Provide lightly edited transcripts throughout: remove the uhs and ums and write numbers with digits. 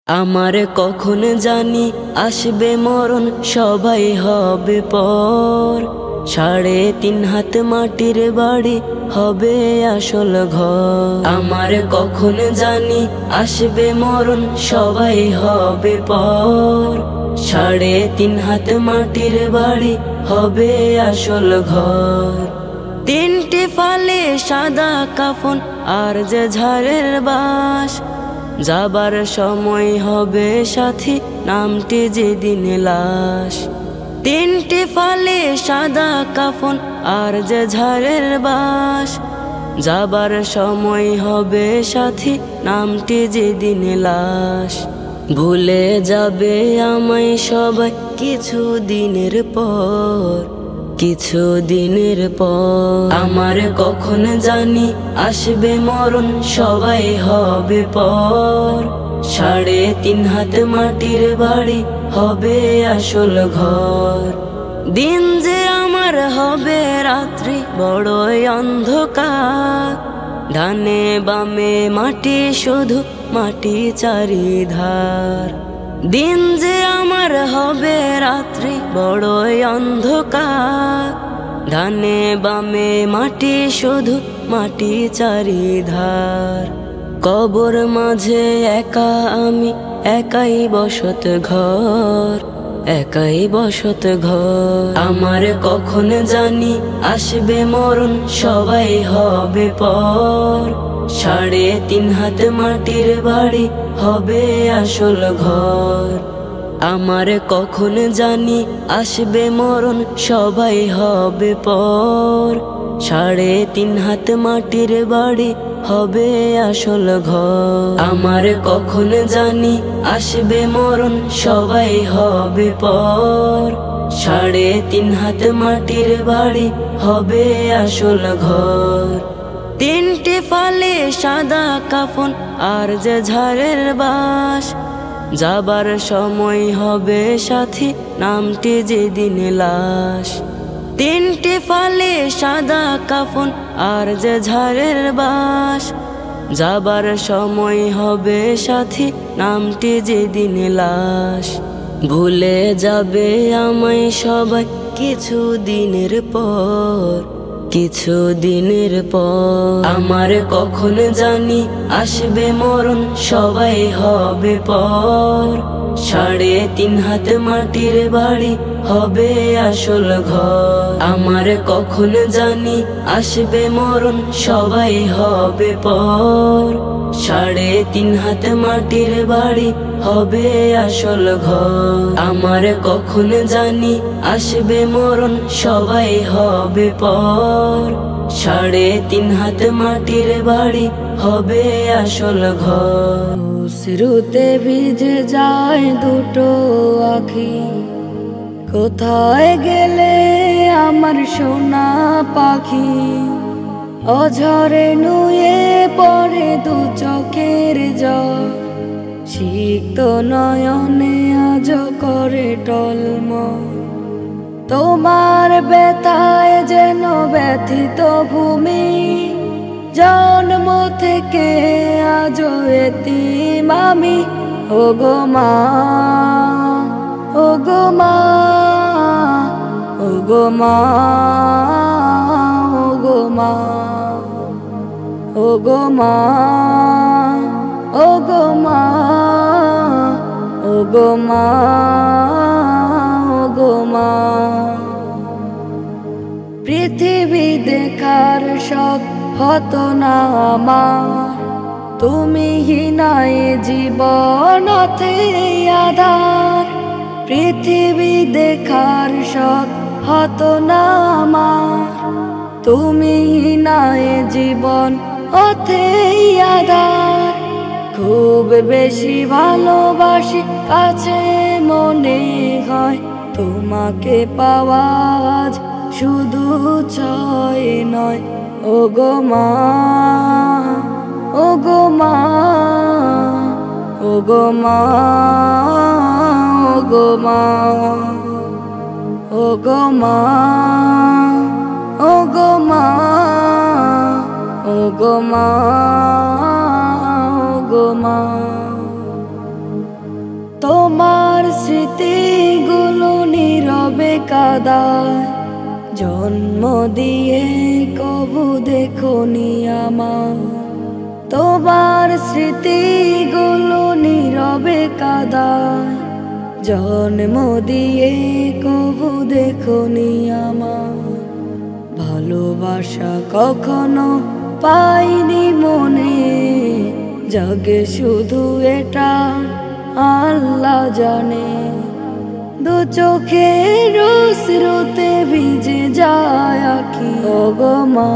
আমার কখন জানি আসবে মরণ, সবাই হবে পর। 3.5 হাত মাটির বাড়ি হবে আসল ঘর। আমার কখন জানি আসবে মরণ, সবাই হবে পর। 3.5 হাত মাটির বাড়ি হবে আসল ঘর। 3টি ফালে সাদা কাফন আর যে ঝাড়ের বাস, যাবার সময় হবে সাথী, নামটি যেদিন লাশ। 3টি ফালে সাদা কাফন আর যে ঝাড়ের বাস, যাবার সময় হবে সাথী, নামটি যেদিন লাশ। ভুলে যাবে আমায় সবাই কিছু দিনের পর, কিছু দিনের পর। আমার কখন জানি আসবে মরণ, সবাই হবে পর। 3.5 হাত মাটির বাড়ি হবে আসল ঘর। দিন যে আমার হবে রাত্রি বড়ই অন্ধকার, ডানে বামে মাটি, শুধু মাটি চারিধার। দিন যে আমার হবে রাত্রি বড়ই অন্ধকার, ডানে বামে মাটি, শুধু মাটি চারিধার। কবর মাঝে একা আমি, একাই বসত ঘর, একাই বসত ঘর। আমার কখন জানি আসবে মরণ, সবাই হবে পর। 3.5 হাত মাটির বাড়ি হবে আসল ঘর। আমার কখন জানি আসবে মরণ, সবাই হবে পর। 3.5 হাত মাটির বাড়ি হবে আসল ঘর। আমার কখন জানি আসবে মরণ, সবাই হবে পর। 3.5 হাত মাটির বাড়ি হবে আসল ঘর। 3টি ফালে সাদা কাফন আর যে ঝাড়ের বাস, যাবার সময় হবে সাথী, নামটি যেদিন লাশ। 3টি ফালে সাদা কাফন আর যে ঝাড়ের বাস, যাবার সময় হবে সাথী, নামটি যেদিন লাশ। ভুলে যাবে আমায় সবাই কিছু দিনের পর, কিছু দিনের পর। আমার কখন জানি আসবে মরণ, সবাই হবে পর। 3.5 হাত মাটির বাড়ি হবে আসল ঘর। আমার কখন জানি আসবে মরণ, সবাই হবে পর। 3.5 হাত মাটির বাড়ি হবে আসল ঘর। আমার কখন জানি আসবে মরণ, সবাই হবে পর। 3.5 হাত মাটির বাড়ি হবে আসল ঘর। অশ্রুতে ভিজে যায় দুটো আখি, কোথায় গেলে আমার সোনা পাখি? অঝরে নুয়ে পড়ে দু চোখের জল, সিক্ত নয়নে আজ করে টলমল। তোমার ব্যথায় যেন ব্যথিত ভূমি, জন্ম থেকে আজ এতিম আমি। ওগো মা, ওগো মা, ওগো মা, ওগো মা, ওগো মা, ওগো মা, ওগো মা, ওগো মা। পৃথিবী দেখার শখ হতো না আমার, তুমি হিনায় জীবন আধার। পৃথিবী দেখার শখ হতো না আমার, তুমি হিনায় জীবন আধার। খুব বেশি ভালোবাসি, কাছে মনে হয় তোমাকে পাওয়া আজ শুধু ছয় নয়। ওগো মা, ওগো মা, ওগো মা, ওগো মা, ওগো মা, ওগো মা, ওগো মা, ওগো মা। তোমার স্মৃতিগুলো নীরবে কাদায়, জন্ম দিয়ে কবু দেখোনি আমার। তোমার স্মৃতিগুলো নীরবে কাদায়, জন্ম দিয়ে কবু দেখোনি আমার। ভালোবাসা কখনো পাইনি মনে, জাগে শুধু এটা আল্লাহ জানে। দু চোখের অশ্রুতে ভিজে যায় আঁখি। ওগো মা,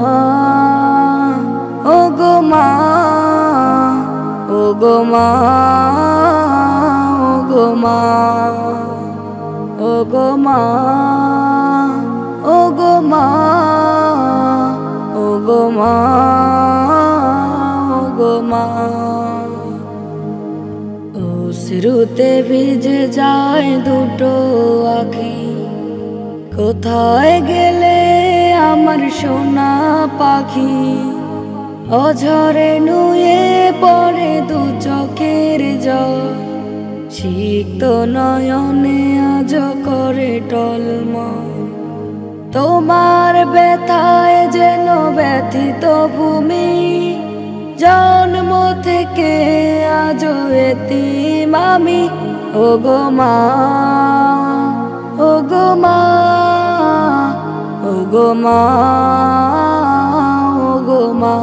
ওগো মা, ওগো মা, ওগো মা, ওগো মা, ওগো মা, ওগো মা, ওগো মা। অশ্রুতে ভিজে যায় দুটো আঁখি। কোথায় গেলে আমার সোনা পাখি? অঝরে নুয়ে পড়ে দু চোখের জল, সিক্ত নয়নে আজ করে টলমল। তোমার ব্যথায় যেন ব্যথিত ভূমি, জন্ম থেকে আজ এতিম আমি। ওগো মা, ওগো মা, ওগো মা, ওগো মা,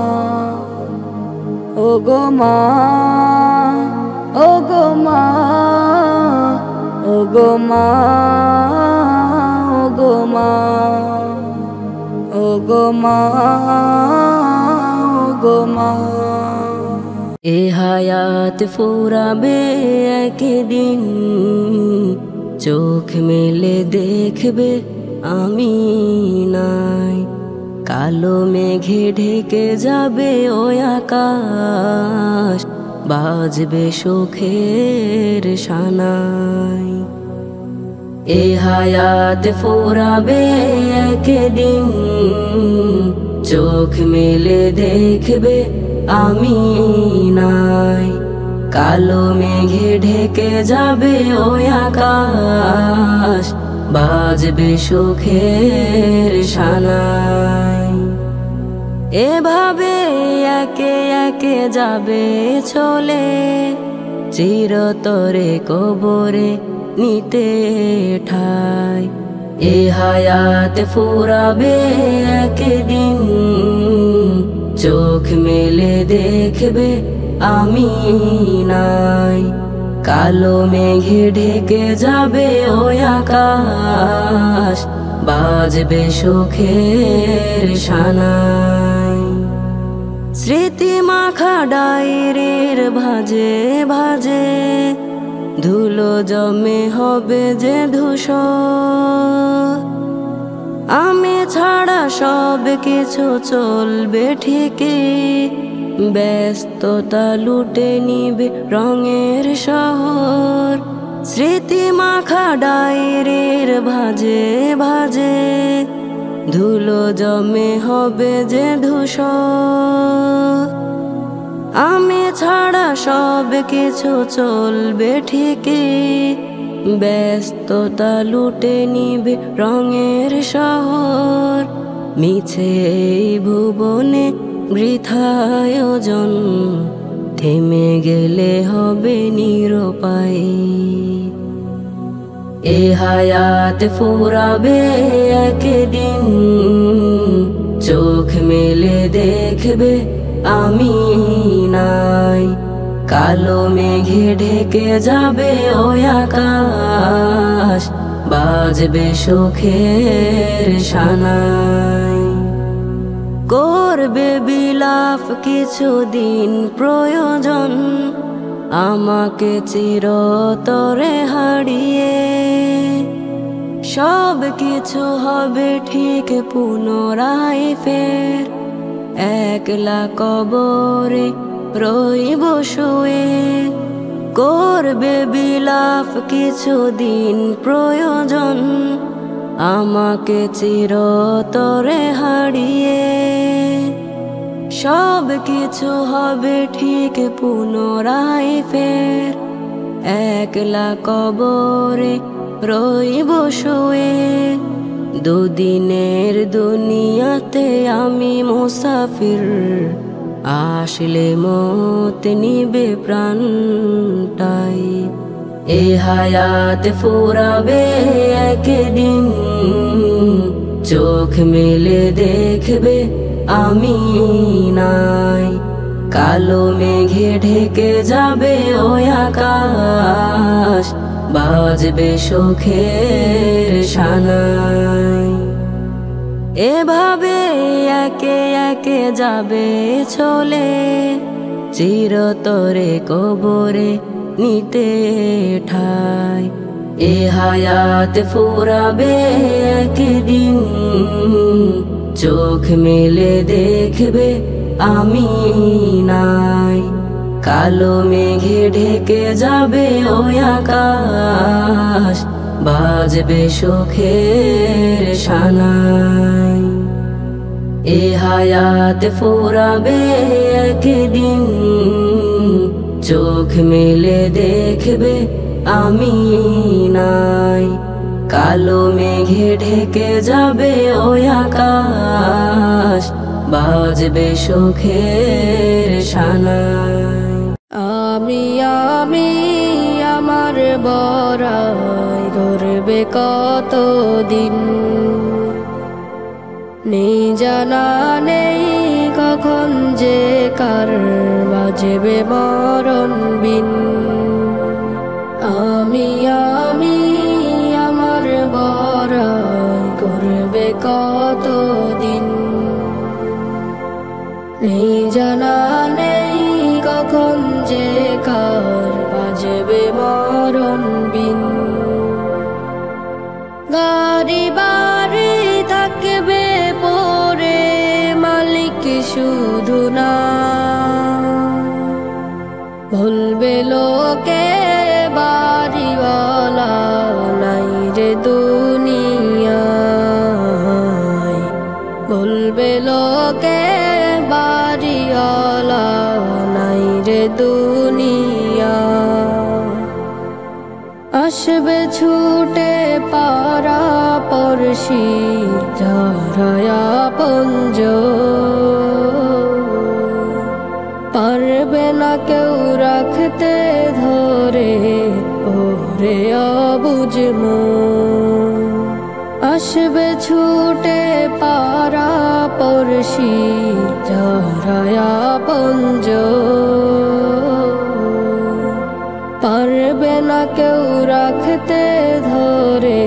ওগো মা, ওগো মা, ওগো মা, ওগো মা, ওগো মা, ওগো মা। এ হায়াত ফুরাবে একদিন, চোখ মেলে দেখবে আমি নাই। কালো মেঘে ঢেকে যাবে ওই আকাশ, বাজবে সুখের শানাই। এ হায়াত ফুরাবে একদিন, চোখ মেলে দেখবে আমি নাই। কালো মেঘে ঢেকে যাবে ওই আকাশ, বাজবে সুখের শানাই। এভাবে একে একে যাবে চলে, চিরতরে কবরে নিতে ঠাই। এ হায়াত ফুরাবে একদিন, চোখ মেলে দেখবে আমি নাই। কালো মেঘে ঢেকে যাবে ওই আকাশ, বাজবে সুখের শানাই। স্মৃতি মাখা ডায়েরির ভাজে ভাজে, ধুলো জমে হবে যে ধূসর। আমি ছাড়া সব কিছু চলবে ঠিকই, ব্যস্ততা লুটে নিবে রঙের শহর। স্মৃতি মাখা ডায়েরির ভাজে ভাজে, ধুলো জমে হবে যে ধূসর। আমি ছাড়া সব কিছু চলবে ঠিকই, ব্যস্ততা লুটে নিবে রঙের শহর। মিছে এই ভুবনে বৃথা আয়োজন, থেমে গেলে হবে নিরুপায়। এ হায়াত ফুরাবে একদিন, চোখ মেলে দেখবে আমি নাই। কালো মেঘে ঢেকে যাবে ওই আকাশ, বাজবে সুখের শানাই। করবে বিলাপ কিছুদিন প্রয়োজন, আমাকে চিরতরে হারিয়ে। সব কিছু হবে ঠিক পুনরায় ফের, একলা কবরে রইব শুয়ে। করবে বিলাপ কিছুদিন প্রয়োজন, আমাকে চিরতরে হারিয়ে। সব কিছু হবে ঠিক পুনরায় ফের, একলা কবরে রইব শুয়ে। দুদিনের দুনিয়াতে আমি মুসাফির, আসলে মত নিবে প্রাণটাই। এ হায়াত ফুরাবে একদিন, চোখ মেলে দেখবে আমি নাই। কালো মেঘে ঢেকে যাবে ওই আকাশ, বাজবে শোকের শানাই। এভাবে একে একে যাবে চলে, চিরতরে কবরে নিতে ঠাই। এ হায়াত ফুরাবে একদিন, চোখ মেলে দেখবে আমি নাই। কালো মেঘে ঢেকে যাবে ওই আকাশ, বাজবে শোকের শানাই। এ হায়াত ফুরাবে একদিন, চোখ মেলে দেখবে আমি নাই। কালো মেঘে ঢেকে যাবে ওই আকাশ, বাজবে শোকের শানাই। আমি আমার বড়াই গর্বে কতদিন, নেই জানা নেই কখন যে কার বাজবে মরণ বিন। আমি আমার বড়াই গর্বে কতদিন, নেই জানা নেই কখন যে কার বাজবে মরণ বিন। গাড়ি বাড়ি থাকবে পরে মালিক শুধু না, বলবে লোকে বাড়িওয়ালা নাই রে দুনিয়ায়। বলবে লোকে বাড়িওয়ালা নাই রে দুনিয়ায়। আসবে ছুটে পারা পড়শি যারা আপনজন, পারবে না কেউ রাখতে ধরে ওরে অবুঝ মন। আসবে ছুটে পারা পড়শি যারা আপনজন, পারবে না কেউ রাখতে ধরে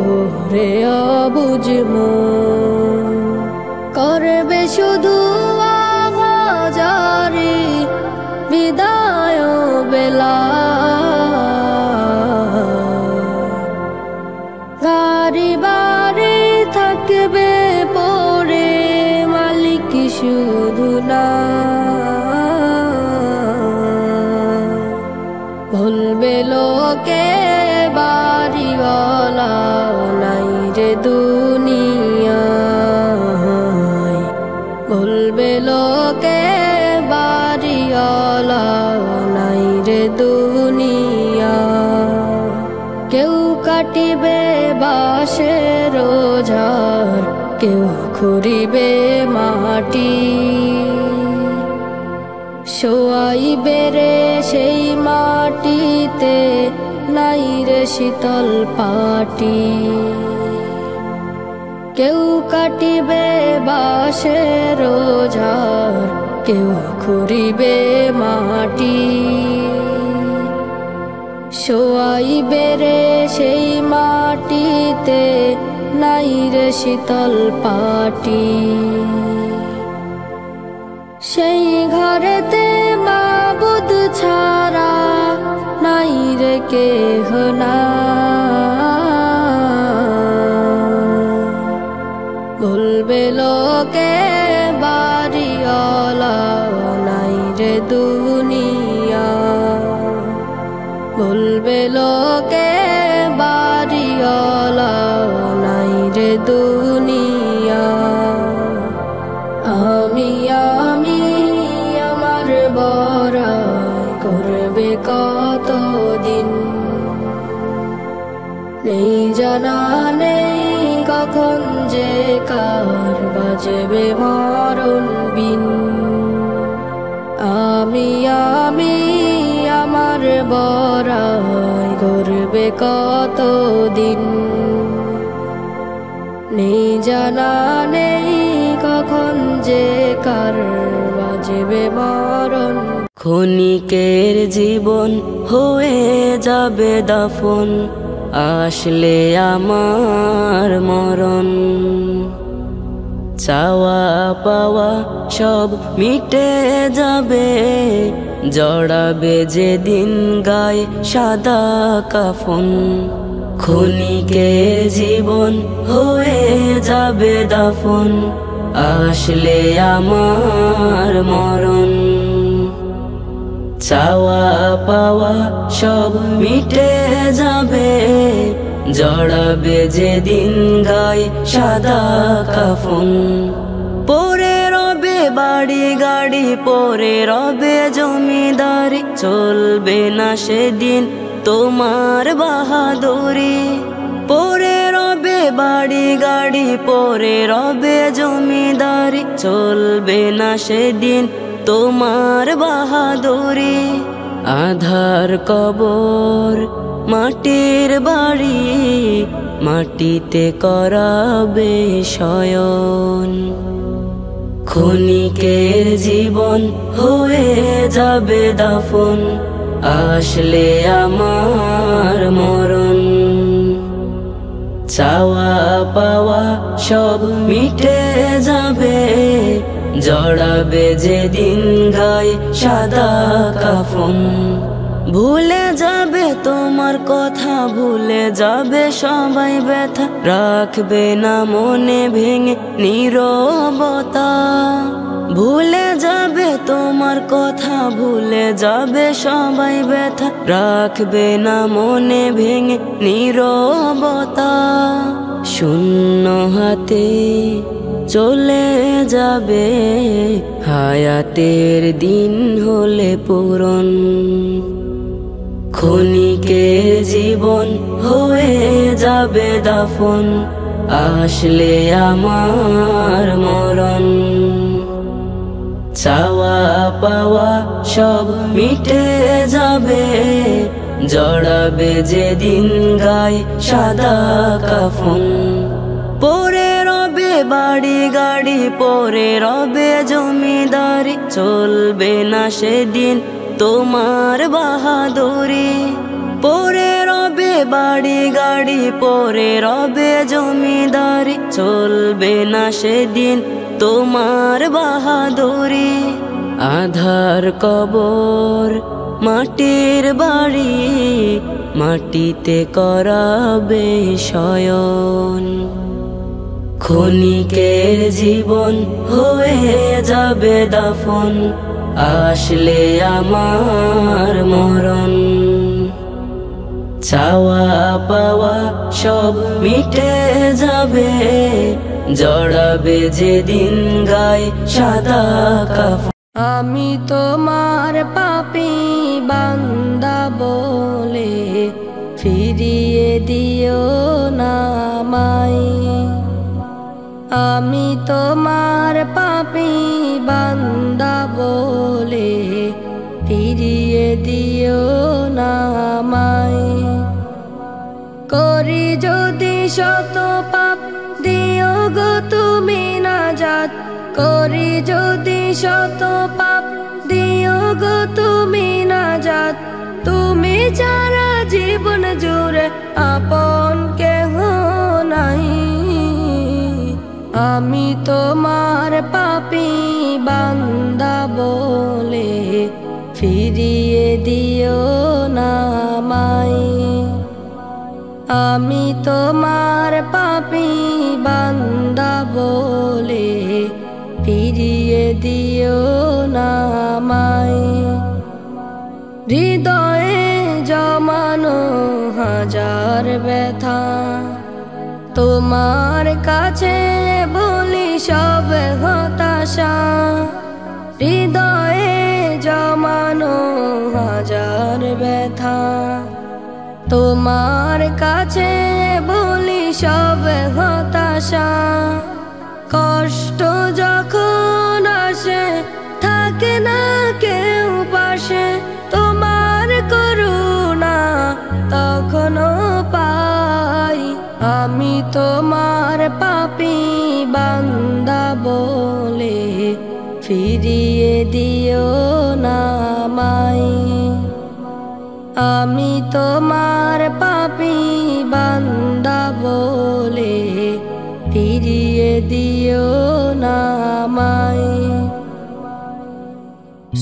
ওরে অবুঝ মন। করবে শুধু আহাজারি বিদায় বেলা, গাড়ি বাড়ি থাকবে পরে মালিক শুধু না, বলবে লোকে বাড়িওয়ালা নাই রে দুনিয়ায়। বলবে লোকে বাড়িওয়ালা নাই রে দুনিয়ায়। কেউ কাটিবে বাঁশের ঝাড়, কেউ খুঁড়িবে মাটি, শোয়াইবে রে সেই মাটিতে নাই রে শীতল পাটি। কেউ কাটিবে বাঁশের ঝাড়, কেউ খুঁড়িবে মাটি, শোয়াইবে রে সেই মাটিতে নাই রে শীতল পাটি। সেই ঘরেতে মাবুদ ছাড়া নাই রে কেহ না, বলবে লোকে বাড়িওয়ালা নাই রে দুনিয়া। বলবে লোকে বাড়িওয়ালা নাই রে দুনিয়া। আমি আমার বড়াই করবে কত জানা নেই কখন যে কার বাজবে মরণ বিন। আমি আমার বড়াই করবে কতদিন, নেই জানা নেই কখন যে কার বাজবে মরণ। ক্ষণিকের জীবন হয়ে যাবে দাফন, আসলে আমার মরণ। চাওয়া পাওয়া সব মিটে যাবে, জড়াবে যেদিন গায়ে সাদা কাফন। ক্ষণিকের জীবন হয়ে যাবে দাফন, আসলে আমার মরণ। চাওয়া পাওয়া সব মিটে যাবে, জড়াবে যেদিন গায়ে সাদা কাফন। পরে রবে বাড়ি গাড়ি, পরে রবে জমিদারি, চলবে না সেদিন তোমার বাহাদুরি। পরে রবে বাড়ি গাড়ি, পরে রবে জমিদারি, চলবে না সেদিন তোমার বাহাদুরি। আধার কবর মাটির বাড়ি, মাটিতে করাবে শয়ন। ক্ষণিকের জীবন হয়ে যাবে দাফন, আসলে আমার মরণ। চাওয়া পাওয়া সব মিটে যাবে, জড়াবে যেদিন গায়ে সাদা কাফন। ভুলে যাবে তোমার কথা, ভুলে যাবে সবাই ব্যথা, রাখবে না মনে ভেঙে নীরবতা। ভুলে যাবে তোমার কথা, ভুলে যাবে সবাই ব্যথা, রাখবে না মনে ভেঙে নীরবতা। শূন্য হাতে চলে যাবে, হায়াতের দিন হলে পূরণ। ক্ষণিকের জীবন হয়ে যাবে দাফন, আসলে আমার মরণ। চাওয়া পাওয়া সব মিটে যাবে, জড়াবে যেদিন গায়ে সাদা কাফন। পরে রবে বাড়ি গাড়ি, পরে রবে জমিদারি, চলবে না সেদিন তোমার বাহাদুরি। পরে রবে বাড়ি গাড়ি, পরে রবে জমিদারি, চলবে না সেদিন তোমার বাহাদুরি। আধার কবর মাটির বাড়ি, মাটিতে করাবে শয়ন। ক্ষণিকের জীবন হয়ে যাবে দাফন, আসলে আমার মরণ। চাওয়া পাওয়া সব মিটে যাবে, জড়াবে যেদিন গায়ে সাদা কাফন। আমি তোমার পাপী বান্দা বলে ফিরিয়ে দিও না আমায়। আমি তোমার পাপী বান্দা বলে ফিরিয়ে দিও না আমায়। করি যদি শত পাপ দিও গো তুমি নাজাত, করি যদি শত পাপ দিও গো তুমি নাজাত। তুমি ছাড়া জীবন জুড়ে আপন কেহ নাই। আমি তোমার পাপী বান্দা বলে ফিরিয়ে দিও না আমায়। আমি তোমার পাপী বান্দা বলে ফিরিয়ে দিও না আমায়। হৃদয়ে জমানো হাজার ব্যথা, তোমার কাছে বলি সব হতাশা। হৃদয়ে জমানো হাজার ব্যথা, তোমার কাছে বলি সব হতাশা, কষ্ট যখন আসে থাকে না কেউ পাশে, তোমার করুণা তখনও পাই। আমি তোমার পাপী বান্দা বলে ফিরিয়ে দিও না আমায়। আমি তোমার পাপী বান্দা বলে ফিরিয়ে দিও না আমায়।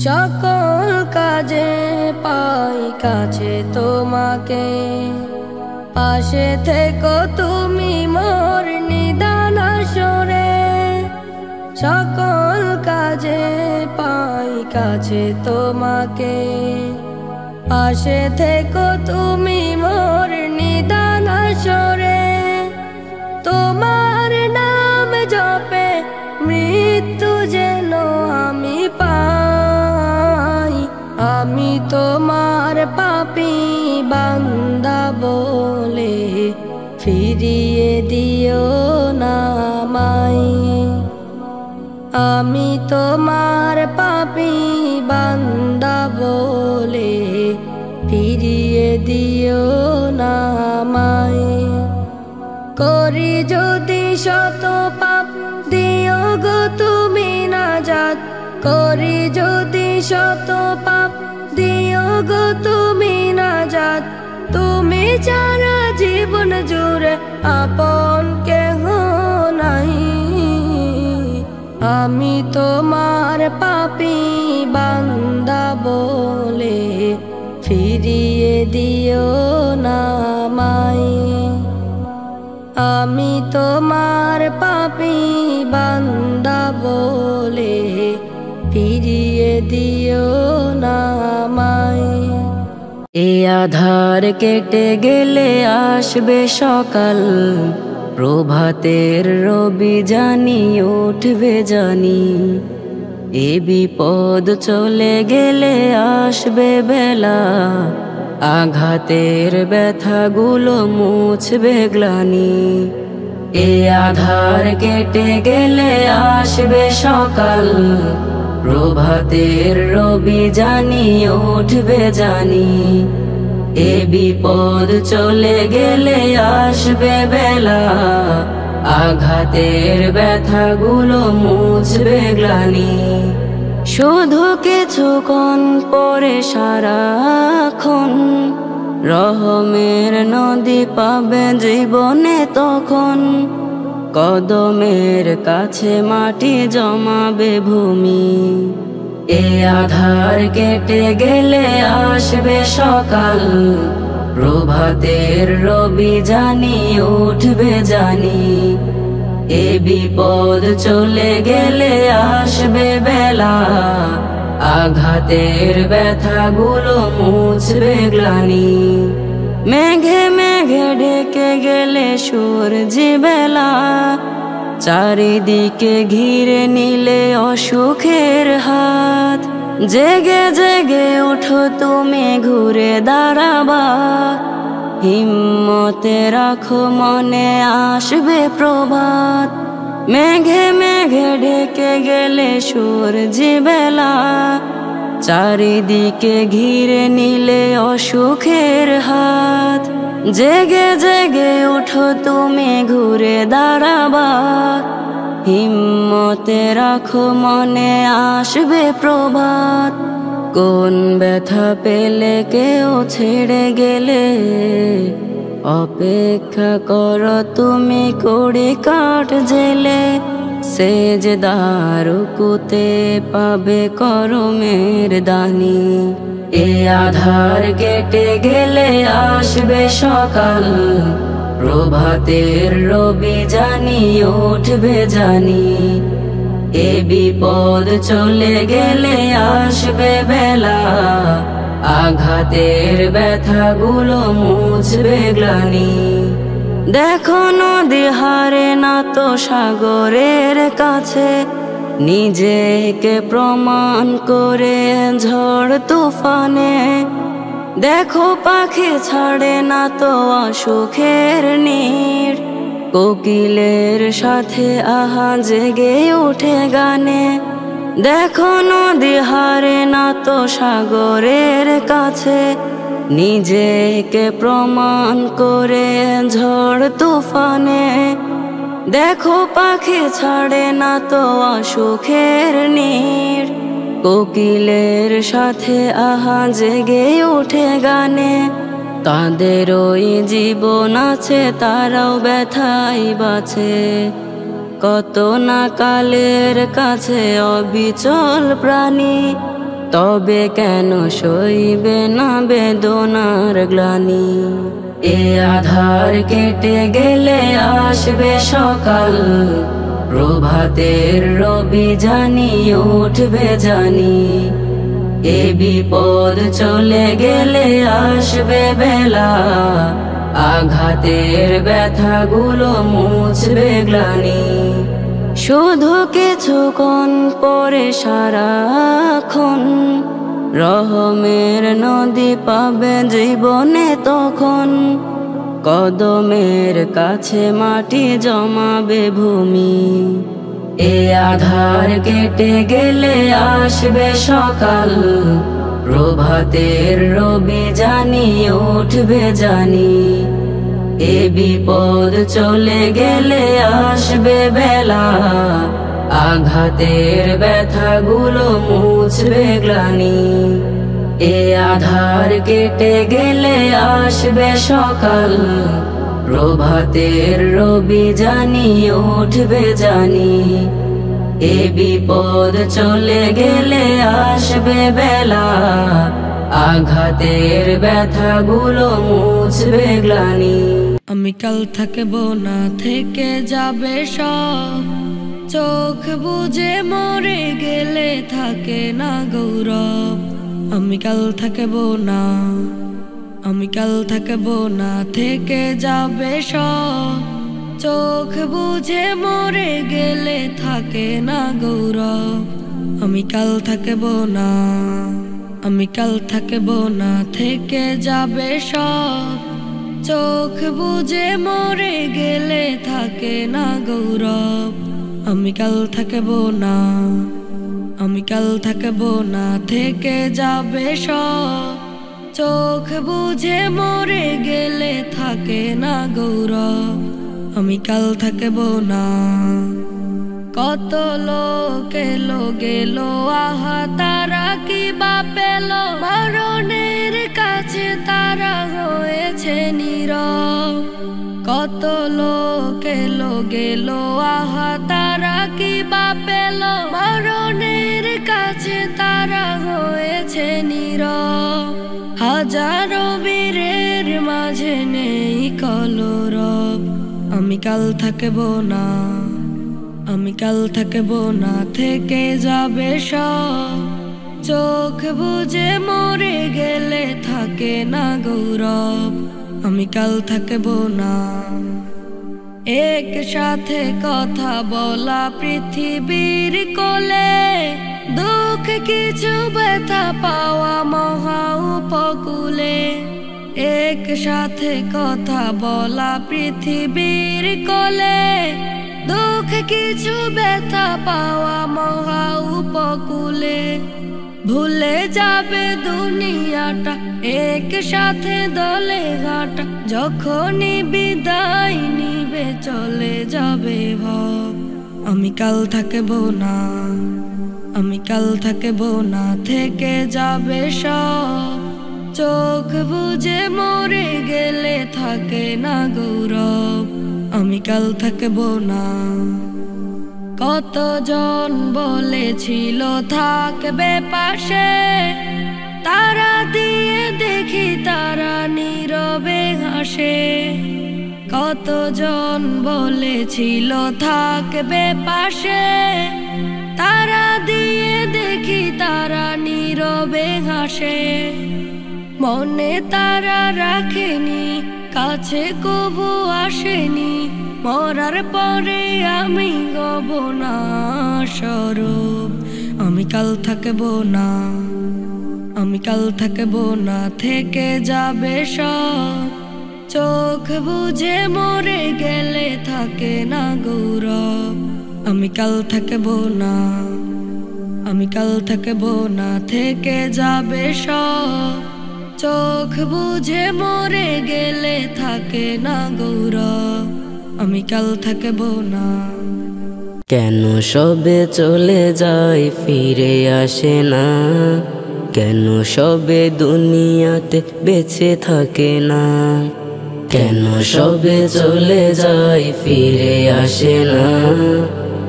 সকল কাজে পাই কাছে তোমাকে, পাশে থেকো তুমি মোর নিদান আসরে। সকল কাজে পাই কাছে তোমাকে, পাশে থেকো তুমি মোর নিদান আসরে। তোমার নাম জপে মৃত্যু যেন আমি পাই। আমি তোমার পাপী বান্দা বলে ফিরিয়ে দিও না আমায়। আমি তোমার পাপী বান্দা বলে ফিরিয়ে দিও না আমায়। করি যদি শত পাপ দিও গো তুমি নাজাত, করি যদি শত পাপ দিও গো তুমি নাজাত। তুমি ছাড়া জীবন জুড়ে আপন কেহ নাই। আমি তোমার পাপী বান্দা বলে ফিরিয়ে দিও না আমায়। আমি তোমার পাপী বান্দা বলে ফিরিয়ে দিও না আমায়। এ আধার কেটে গেলে আসবে সকাল, প্রভাতের রবি জানি উঠবে জানি। এ বিপদ চলে গেলে আসবে বেলা, আঘাতের ব্যথাগুলো মুছবে গ্লানি। এ আধার কেটে গেলে আসবে সকাল, প্রভাতের রবি জানি উঠবে জানি। এ বিপদ চলে গেলে আসবে বেলা, আঘাতের ব্যথাগুলো মুছবে গ্লানি। শুধু কিছুক্ষণ পরে সারাক্ষণ রহমের নদী পাবে জীবনে তখন। কদমের কাছে মাটি জমাবে ভূমি। এ আধার কেটে গেলে আসবে সকাল, প্রভাতের রবি জানি উঠবে জানি। এ বিপদ চলে গেলে আসবে বেলা, আঘাতের ব্যথাগুলো মুছবে গ্লানি। মেঘে মেঘে ঢেকে গেলে সূর্য বেলা, চারিদিকে ঘিরে নিলে অসুখের হাত। জেগে জেগে ওঠো তুমি ঘুরে দাঁড়াবা, হিম্মতে রাখো মনে আসবে প্রভাত। মেঘে মেঘে ঢেকে গেলে সূর্য বেলা, চারিদিকে ঘিরে নিলে অসুখের হাত। জেগে জেগে ওঠো তুমি ঘুরে দাঁড়াবা, হিম্মতে রাখো মনে আসবে প্রভাত। কোন ব্যথা পেলে কেউ ছেড়ে গেলে, অপেক্ষা করো তুমি কড়ি কাঠ জেলে। সেজদার রুকুতে পাবে করমের দানি। এ আধার কেটে গেলে আসবে সকাল, প্রভাতের রবি জানি উঠবে জানি। এ বিপদ চলে গেলে আসবে বেলা, আঘাতের ব্যথাগুলো মুছবে গ্লানি। দেখো নদী হারে না তো সাগরের কাছে, নিজেকে প্রমাণ করে ঝড় তুফানে। দেখো পাখি ছাড়ে না তো সুখের নীড়, কোকিলের সাথে আহা জেগে ওঠে গানে। দেখো নদী হারে না তো সাগরের কাছে, নিজেকে প্রমাণ করে ঝড় তুফানে। দেখো পাখি ছাড়ে না তো সুখের নীড়, কোকিলের সাথে আহা জেগে ওঠে গানে। তাদের ওই জীবন আছে, তারাও ব্যথাই বাঁচে, কত না কালের কাছে অবিচল প্রাণী। তবে কেন সইবে না বেদনার গ্লানি? এ আধার কেটে গেলে আসবে সকাল, প্রভাতের রবি জানি উঠবে জানি। এ বিপদ চলে গেলে আসবে বেলা, আঘাতের ব্যথাগুলো মুছবে গ্লানি। শুধু কিছুক্ষণ পরে সারাক্ষণ রহমের নদী পাবে জীবনে তখন। কদমের কাছে মাটি জমাবে ভূমি, এ আধার কেটে গেলে আসবে সকাল, প্রভাতের রবি জানি উঠবে জানি। এ বিপদ চলে গেলে আসবে বেলা, আঘাতের ব্যথাগুলো মুছবে গ্লানি। এ আধার কেটে গেলে আসবে সকাল, প্রভাতের রবি জানি উঠবে জানি। এ বিপদ চলে গেলে আসবে বেলা, আঘাতের ব্যথাগুলো মুছবে গ্লানি। আমি কাল থাকবো না, থেকে যাবে সব, চোখ বুজে মরে গেলে থাকে না গৌরব। আমি কাল থাকবো না, আমি কাল থাকবো না, থেকে যাবে সব, চোখ বুজে মরে গেলে থাকে না গৌরব। আমি কাল থাকবো না, আমি কাল থাকবো না, থেকে যাবে সব, চোখ বুজে মরে গেলে থাকে না গৌরব। আমি কাল থাকবো না, আমি কাল থাকবো না, থেকে যাবে সব, চোখ বুজে মরে গেলে থাকে না গৌরব। আমি কাল থাকবো না। কত লোক এলো গেল, আহা তারা কি বা পেল, মরণের কাছে তারা হয়েছে নীরব। কত লোক এলো গেল, আহা তারা কি বা পেল, মরণের কাছে তারা হয়েছে নীরব। হাজারো বীরের মাঝে নেই কলরব। আমি কাল থাকবো না, আমি কাল থাকবো না, থেকে যাবে সব, চোখ বুজে মরে গেলে থাকে না গৌরব। আমি কাল থাকবো না। একসাথে কথা বলা পৃথিবীর কোলে, দুঃখ কিছু ব্যথা পাওয়া মহা উপকূলে। একসাথে কথা বলা পৃথিবীর কোলে, দুঃখ কিছু ব্যথা পাওয়া মহা উপকূলে। ভুলে যাবে দুনিয়াটা, একসাথে দলে ঘাটা, যখনই বিদায় নিবে চলে যাবে ভব। আমি কাল থাকবো না, আমি কাল থাকবো না, থেকে যাবে সব, চোখ বুজে মরে গেলে থাকে না গৌরব। আমি কাল থাকবো না। কতজন বলেছিল থাকবে পাশে, তারা দিয়ে দেখি তারা নীরবে হাসে। কতজন বলেছিল থাকবে পাশে, তারা দিয়ে দেখি তারা নীরবে হাসে। মনে তারা রাখেনি, কাছে কবু আসেনি, মরার পরে আমি গব না স্বরূপ। আমি কাল থাকবো না, আমি কাল থাকবো না, থেকে যাবে সব। চোখ বুঝে মরে গেলে থাকে না গৌরব। আমি কাল থাকবো না, আমি কাল থাকবো না, থেকে যাবে সব। চোখ বুঝে মরে গেলে থাকে না গৌরব। আমি কাল থাকবো না। কেন সবে চলে যায় ফিরে আসে না? কেন সবে দুনিয়াতে বেঁচে থাকে না? কেন সবে চলে যায় ফিরে আসে না?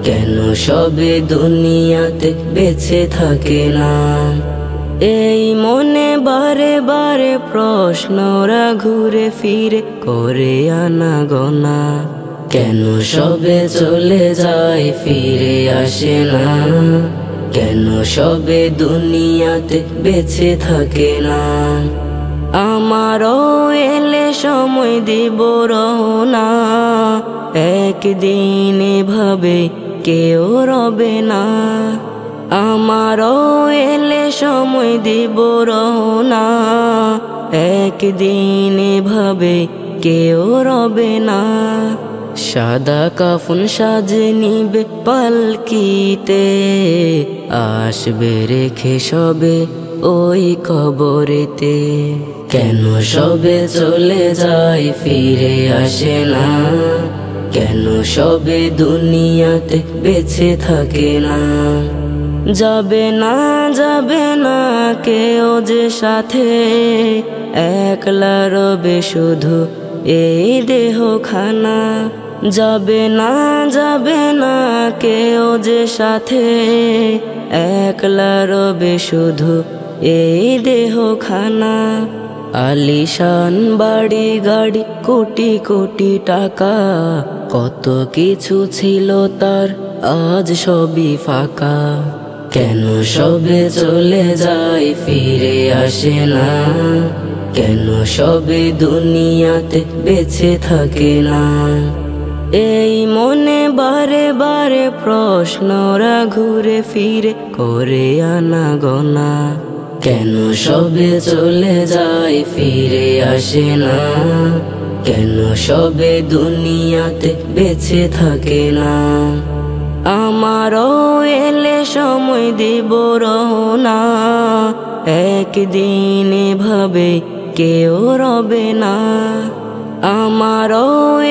কেন সবে দুনিয়াতে বেঁচে থাকে না? এই মনে বারে বারে প্রশ্নরা ঘুরে ফিরে করে আনা গোনা। কেন সবে চলে যায় ফিরে আসে না? কেন সবে দুনিয়াতে বেঁচে থাকে না? আমারও এলে সময় দিব রওনা, একদিন এভাবে কেউ রবে না। আমারও এলে সময় দিব রওনা, একদিন এভাবে কেউ রবে না। সাদা কাফন সাজে নিবে পালকিতে, আসবে রেখে সবে ওই কবরেতে। কেন সবে চলে যায় ফিরে আসে না? কেন সবে দুনিয়াতে বেঁচে থাকে না? যাবে না, যাবে না কেউ যে সাথে, একলা রবে শুধু এই দেহখানা। যাবে না, যাবে না কেউ যে সাথে, একলা রবে শুধু এই দেহখানা। আলিশান বাড়ি গাড়ি কোটি কোটি টাকা, কত কিছু ছিল তার আজ সবই ফাঁকা। কেন সবে চলে যায় ফিরে আসে না? কেন সবে দুনিয়াতে বেঁচে থাকে না? এই মনে বারে বারে প্রশ্নরা ঘুরে ফিরে করে আনা গোনা। কেন সবে চলে যায় ফিরে আসে না? কেন সবে দুনিয়াতে বেঁচে থাকে না? আমারও এলে সময় দিব রওনা, একদিন এভাবে কেউ রবে না। আমারও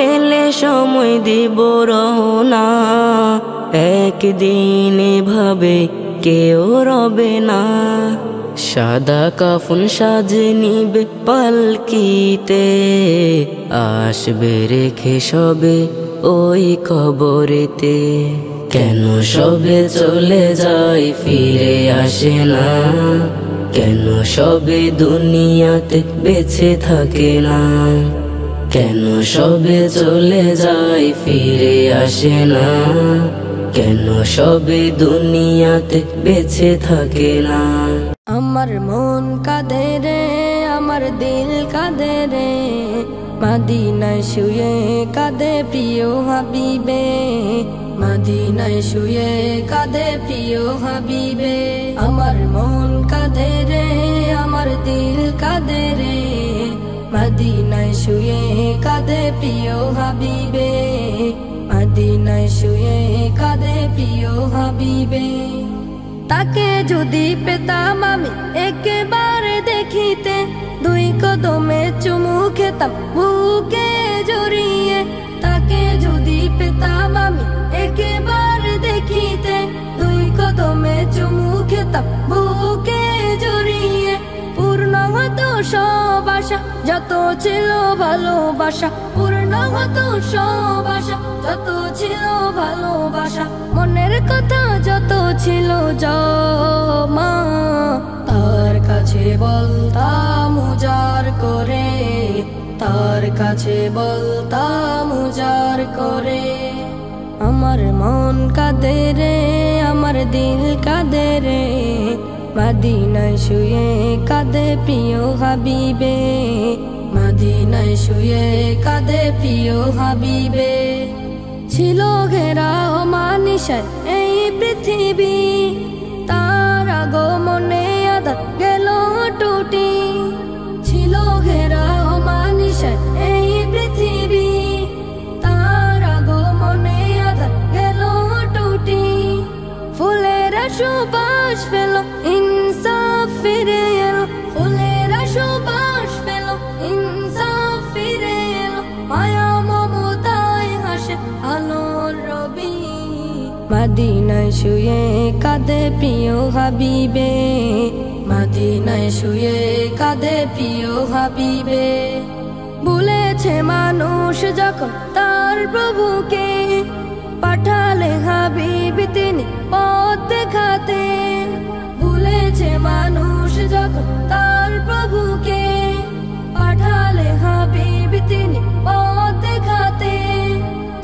এলে সময় দিব রওনা, একদিন এভাবে কেউ রবে না। সাদা কাফন সাজে নিবে পালকিতে, আসবে রেখে সবে ওই কবরেতে। কেন সবে চলে যায় ফিরে আসে না? কেন সবে দুনিয়াতে বেঁচে থাকে না? কেন সবে চলে যায় ফিরে আসে না? কেন সবে দুনিয়াতে বেঁচে থাকে না? আমার মন কাঁদে রে, আমার দিল কাঁদে রে, মদিনায় শুয়ে কাঁদে প্রিয় হাবিবে। মদিনায় শুয়ে কাঁদে প্রিয় হাবিবে। আমার মন কাঁদে রে, আমার দিল কাঁদে রে, মদিনায় শুয়ে কাঁদে প্রিয় হাবিবে। মদিনায় শুয়ে কাঁদে প্রিয় হাবিবে। তাকে যদি পেতাম আমি একেবারে দেখিতে, দুই কদমে চুমু খেতাম বুকে জড়িয়ে। তাকে যদি পেতাম আমি একেবারে দেখিতে, দুই কদমে চুমু খেতাম বুকে জড়িয়ে। পূর্ণ হতো সব আশা যত ছিল ভালোবাসা, পূর্ণ হতো সব আশা যত ছিল ভালোবাসা। মনের কথা যত ছিল জমা, তার কাছে বলতাম উজাড় করে, তার কাছে বলতাম উজাড় করে। আমার মন কাঁদে রে, আমার দিল কাঁদে রে, মদিনায় শুয়ে কাঁদে প্রিয় হাবিবে। মদিনায় শুয়ে কাঁদে প্রিয় হাবিবে। ছিল ঘেরা মানিসায় এই পৃথিবী, তার আগমনে আধার গেল মদিনায় শুয়ে কাঁদে প্রিয় হাবিবে, মদিনায় শুয়ে কাঁদে প্রিয় হাবিবে। ভুলেছে মানুষ যখন তার প্রভুকে, পাঠালে হাবিব তিনি পথ দেখাতে। ভুলেছে মানুষ যখন তার প্রভুকে, পাঠালে হাবিব তিনি পথ দেখাতে।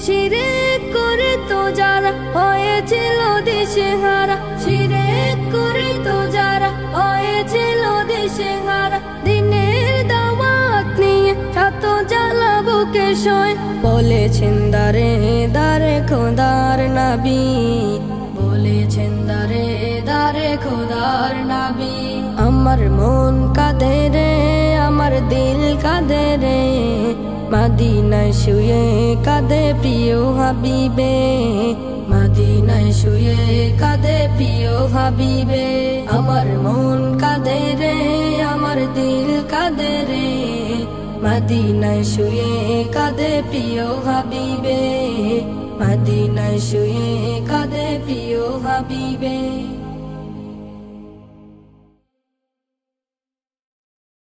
শিরক করে তো যারা হয়েছিল দিশেহারা, শিরক করে তো যারা হয়েছিল দিশেহারা, দিনের দাওয়াত নিয়ে শত জ্বালা বুকে সয়। বলেছেন দারে দারে খোদার নবী, বলেছেন দারে দারে খোদার নবী। আমার মন কাঁদে রে, আমার দিল কাঁদে রে, মদিনায় শুয়ে কাঁদে প্রিয় হাবিবে, মদিনায় শুয়ে কাঁদে প্রিয় হাবিবে। আমার মন কাঁদে রে, আমার দিল কাঁদে রে, মদিনায় শুয়ে কাঁদে প্রিয় হাবিবে, মদিনায় শুয়ে কাঁদে প্রিয় হাবিবে।